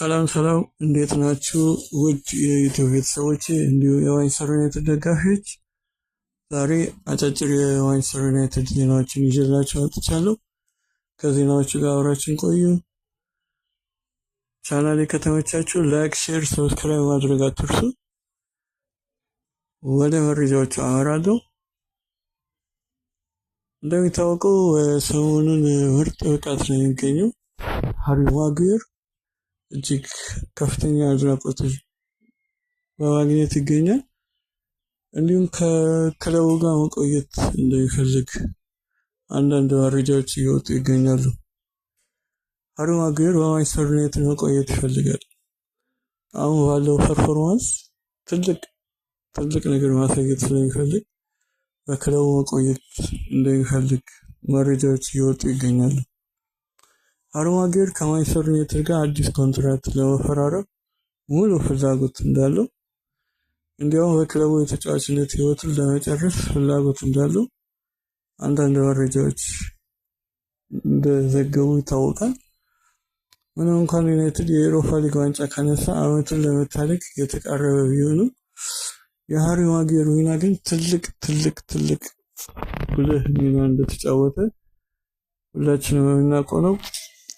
ሰላም ሰላም፣ እንዴት ናችሁ? ውድ የዩቲዩብ ቤተሰቦች እንዲሁ የማንችስተር ዩናይትድ ደጋፊዎች፣ ዛሬ አጫጭር የማንችስተር ዩናይትድ ዜናዎችን ይዤላችሁ መጥቻለሁ። ከዜናዎቹ ጋር አብራችን ቆዩ። ቻናሌ ከተመቻችሁ ላይክ፣ ሼር፣ ሰብስክራይብ ማድረግ አትርሱ። ወደ መረጃዎቹ አመራለሁ። እንደሚታወቀው ሰሞኑን ምርጥ ብቃት ነው የሚገኘው ሃሪ ማጉዌር እጅግ ከፍተኛ አድናቆት በማግኘት ይገኛል። እንዲሁም ከክለቡ ጋር መቆየት እንደሚፈልግ አንዳንድ መረጃዎች እየወጡ ይገኛሉ። ሃሪ ማጉዌር በማንችስተር ዩናይትድ መቆየት ይፈልጋል። አሁን ባለው ፐርፎርማንስ ትልቅ ነገር ማሳየት ስለሚፈልግ በክለቡ መቆየት እንደሚፈልግ መረጃዎች እየወጡ ይገኛሉ። ሃሪ ማጉዌር ከማንችስተር ዩናይትድ ጋር አዲስ ኮንትራት ለመፈራረም ሙሉ ፍላጎት እንዳለው፣ እንዲያውም በክለቡ የተጫዋችነት ህይወቱን ለመጨረስ ፍላጎት እንዳለው አንዳንድ መረጃዎች እንደዘገቡ ይታወቃል። ምንም እንኳን ዩናይትድ የዩሮፓ ሊግ ዋንጫ ካነሳ ዓመቱን ለመታደግ የተቃረበ ቢሆንም የሃሪ ማጉዌር ሚና ግን ትልቅ ጉልህ ሚና እንደተጫወተ ሁላችንም የምናውቀው ነው።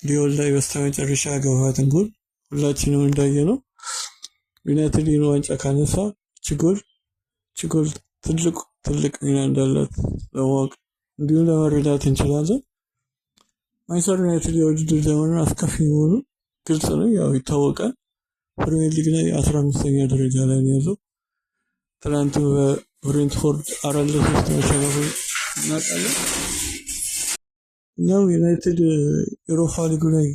ሊዮን ላይ በስተመጨረሻ ያገባትን ጎል ሁላችንም እንዳየነው ዩናይትድ ዋንጫ ካነሳ ችግር ትልቅ ሚና እንዳላት ለማወቅ እንዲሁም ለመረዳት እንችላለን። ማንችስተር ዩናይትድ የውድድር ዘመኑን አስከፊ መሆኑ ግልጽ ነው፣ ያው ይታወቃል። ፕሪሚየር ሊግ ላይ 15ኛ ደረጃ ላይ ነው ያለው። ትናንት በብሬንትፎርድ 4-3 መሸነፉ እናውቃለን። እኛም ዩናይትድ ዩሮፓ ሊጉ ላይ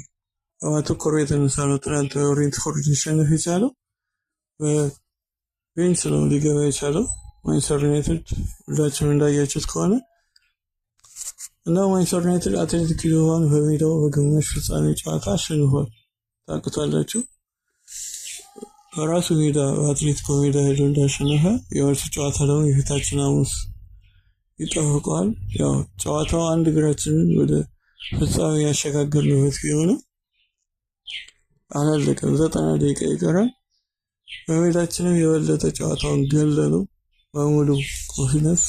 በማተኮር የተነሳ ነው ትናንት በብሬንትፎርድ ሊሸነፍ የቻለው። በቤንች ነው ሊገባ የቻለው ማንችስተር ዩናይትድ ሁላችንም እንዳያችሁት ከሆነ እና ማንችስተር ዩናይትድ አትሌቲክ ቢልባኦን በሜዳው በግማሽ ፍጻሜ ጨዋታ አሸንፏል። ታውቁታላችሁ። በራሱ ሜዳ በአትሌቲኮ ሜዳ ሄዶ እንዳሸነፈ የመልሱ ጨዋታ ደግሞ የፊታችን ሐሙስ ይጠብቀዋል። ያው ጨዋታው አንድ እግራችንን ወደ ፍጻሜ ያሸጋገርንበት ቢሆንም አላለቀም። 90 ደቂቃ ይቀራል። በሜዳችንም የበለጠ ጨዋታውን ገለነው በሙሉ ኮንፊደንስ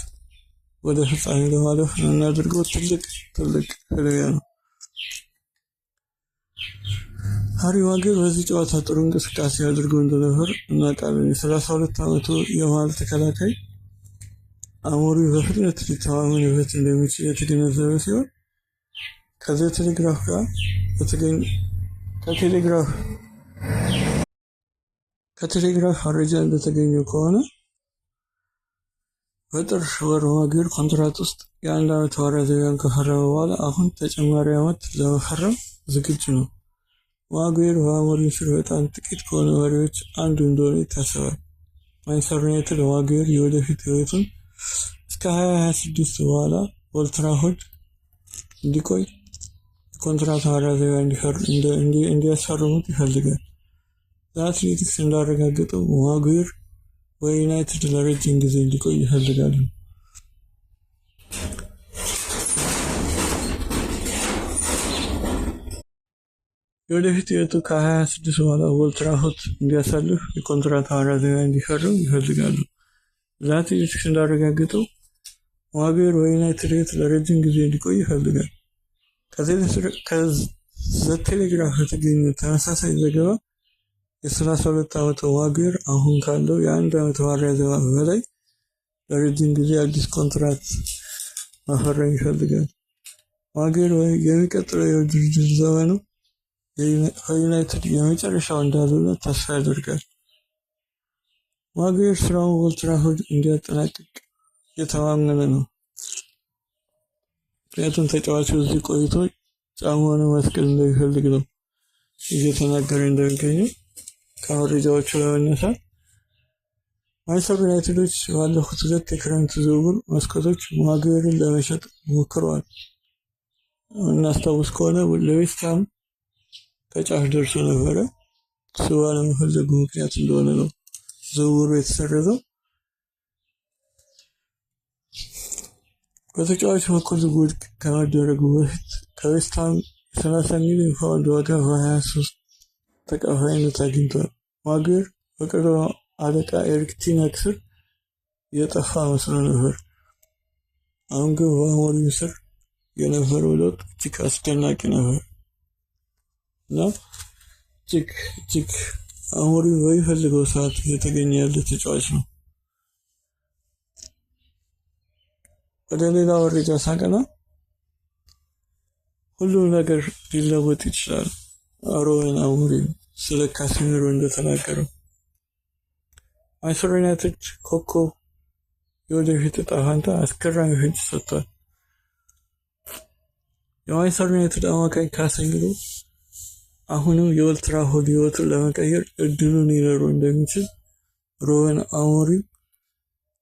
ወደ ፍጻሜ ለማለፍ እናደርገው ትልቅ ፍልሚያ ነው። ሃሪ ማጉዌር በዚህ ጨዋታ ጥሩ እንቅስቃሴ አድርገው እንደነበር እናውቃለን። የ32 ዓመቱ የመሃል ተከላካይ አሞሪም በፍጥነት ሊተማመንበት እንደሚችል የተገነዘበ ሲሆን ከቴሌግራፍ መረጃ እንደተገኘው ከሆነ በጥር ወር ማጉዌር ኮንትራት ውስጥ የ1 ዓመት ማራዘሚያን ከፈረመ በኋላ አሁን ተጨማሪ ዓመት ለመፈረም ዝግጁ ነው። ማጉዌር በአሞሪም ስር በጣም ጥቂት ከሆኑ መሪዎች አንዱ እንደሆነ ይታሰባል። ማንችስተር ዩናይትድ ማጉዌር የወደፊት ህይወቱን እስከ 2026 በኋላ ኦልድ ትራፎርድ እንዲቆይ ኮንትራት ማራዘሚያ እንዲያስፈርሙት ይፈልጋል። አትሌቲክስ እንዳረጋገጠው ማጉዌር በዩናይትድ ለረጅም ጊዜ እንዲቆይ ይፈልጋል። የወደፊት ህይወቱ ከ2026 በኋላ ኦልድ ትራፎርድ እንዲያሳልፍ የኮንትራት ማራዘሚያ እንዲፈርም ይፈልጋሉ። አትሌቲክስ እንዳረጋገጠው ማጉዌር በዩናይትድ ቤት ለረጅም ጊዜ እንዲቆይ ይፈልጋል። ከዘቴሌግራፍ የተገኘው ተመሳሳይ ዘገባ የ32 ዓመቱ ማጉዌር አሁን ካለው የ1 ዓመት ማራዘሚያ በላይ ለረጅም ጊዜ አዲስ ኮንትራት መፈረም ይፈልጋል። ማጉዌር የሚቀጥለው የውድድር ዘመኑ ከዩናይትድ የመጨረሻው እንዳልሆነ ተስፋ ያደርጋል። ማጉዌር ስራውን ኦልድ ትራፎርድ እንዲያጠናቅቅ እየተማመነ ነው። ምክንያቱም ተጫዋቹ እዚህ ቆይቶ ጫማውን መስቀል እንደሚፈልግ ነው እየተናገረ እንደሚገኘው ከመረጃዎቹ ለመነሳት። ማንችስተር ዩናይትዶች ባለፉት 2 የክረምት ዝውውር መስኮቶች ማጉዌርን ለመሸጥ ሞክረዋል። እናስታውስ ከሆነ ለዌስትሃም ከጫፍ ደርሶ ነበረ። እሱ ባለመፈለጉ ምክንያት እንደሆነ ነው ዝውውሩ የተሰረዘው። በተጫዋቹ በኩል ውድቅ ከመደረጉ በፊት ከዌስትሃም 30 ሚሊዮን ፓውንድ ዋጋ በ23 ተቀባይነት አግኝቷል። ማጉዌር በቀድሞ አለቃ ኤሪክ ቴናግ ስር የጠፋ መስሎ ነበር። አሁን ግን በአሞሪም ስር የነበረው ለውጥ እጅግ አስደናቂ ነበር እና እጅግ አሞሪም በሚፈልገው ሰዓት እየተገኘ ያለ ተጫዋች ነው። ወደ ሌላ መረጃ ሳቀና ሁሉም ነገር ሊለወጥ ይችላል። ሩበን አሞሪም ስለ ካሴሚሮ እንደተናገረው ማንቸስተር ዩናይትድ ኮከብ የወደፊት ዕጣ ፈንታ አስገራሚ ፍንጭ ሰጥቷል። የማንቸስተር ዩናይትድ አማካኝ ካሴሚሮ አሁንም የኦልድ ትራፎርድ ሕይወቱን ለመቀየር እድሉን ሊኖረው እንደሚችል ሩበን አሞሪም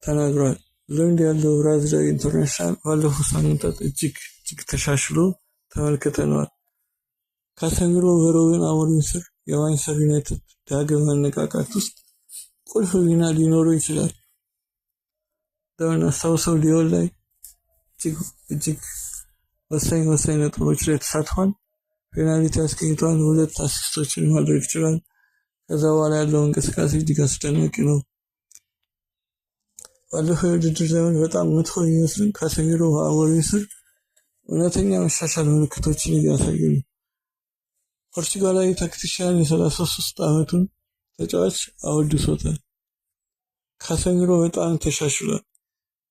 ተናግሯል። ልምድ ያለው ብራዚላዊ ኢንተርናሽናል ባለፉት ሳምንታት እጅግ ተሻሽሎ ተመልክተነዋል። ካሴሚሮ በሩበን አሞሪም ስር የማንቸስተር ዩናይትድ ዳግም መነቃቃት ውስጥ ቁልፍ ሚና ሊኖረው ይችላል። እንደምናስታውሰው ሊዮን ላይ እጅግ ወሳኝ ነጥቦች ላይ ተሳትፏል። ፔናልቲ አስገኝቷል። 2 አሲስቶችን ማድረግ ይችላል። ከዛ በኋላ ያለው እንቅስቃሴ እጅግ አስደናቂ ነው። ባለፈው የውድድር ዘመን በጣም መጥፎ የሚመስልን ካሴሚሮ በአሞሪም ስር እውነተኛ መሻሻል ምልክቶችን እያሳዩ ነው። ፖርቹጋላዊ ታክቲሻን የ33 ዓመቱን ተጫዋች አወድሶታል። ካሴሚሮ በጣም ተሻሽሏል።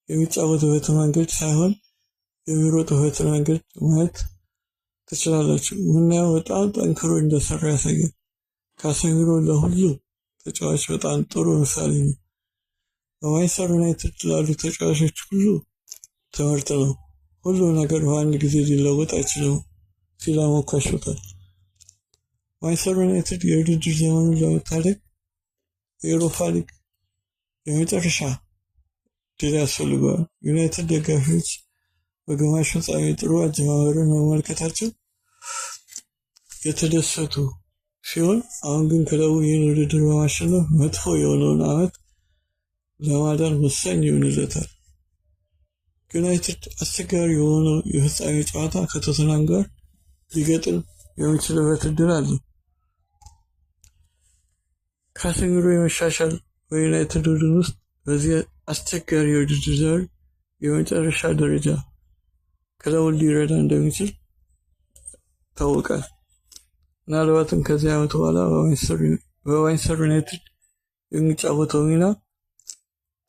የሚጫወትበት መንገድ ሳይሆን የሚሮጥበትን መንገድ ማየት ትችላላችሁ። ምናየው በጣም ጠንክሮ እንደሰራ ያሳያል። ካሴሚሮ ለሁሉ ተጫዋች በጣም ጥሩ ምሳሌ ነው። በማንቸስተር ዩናይትድ ላሉ ተጫዋቾች ሁሉ ትምህርት ነው። ሁሉ ነገር በአንድ ጊዜ ሊለወጥ አይችልም ሲል አሞካሾታል። ማንቸስተር ዩናይትድ የውድድር ዘመኑን ለመታደግ የዩሮፓ ሊግ የመጨረሻ ድል ያስፈልገዋል። ዩናይትድ ደጋፊዎች በግማሽ ፍጻሜ ጥሩ አጀማመርን መመልከታቸው የተደሰቱ ሲሆን፣ አሁን ግን ክለቡ ይህን ውድድር በማሸነፍ መጥፎ የሆነውን ዓመት ለማዳን ወሳኝ ይሆንለታል። ዩናይትድ አስቸጋሪ የሆነው የፍጻሜ ጨዋታ ከቶተንሃም ጋር ሊገጥም የሚችልበት እድል አለው። ካሴሚሮ የመሻሻል በዩናይትድ ቡድን ውስጥ በዚህ አስቸጋሪ የውድድር ዘመን የመጨረሻ ደረጃ ክለቡን ሊረዳ እንደሚችል ይታወቃል። ምናልባትም ከዚህ ዓመት በኋላ በማንቸስተር ዩናይትድ የሚጫወተው ሚና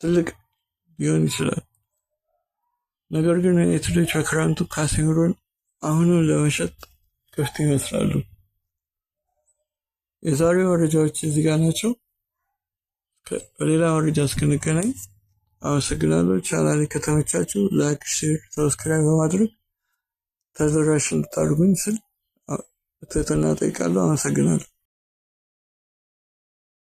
ትልቅ ሊሆን ይችላል። ነገር ግን ዩናይትዶች በክረምቱ ካሴሚሮን አሁንም ለመሸጥ ክፍት ይመስላሉ። የዛሬው መረጃዎች እዚህ ጋር ናቸው። በሌላ መረጃ እስክንገናኝ አመሰግናለሁ። ቻናሌ ከተመቻችሁ ላይክ፣ ሼር፣ ሰብስክራይብ በማድረግ ተደራሽ እንድታደርጉኝ ስል በትህትና እጠይቃለሁ። አመሰግናለሁ።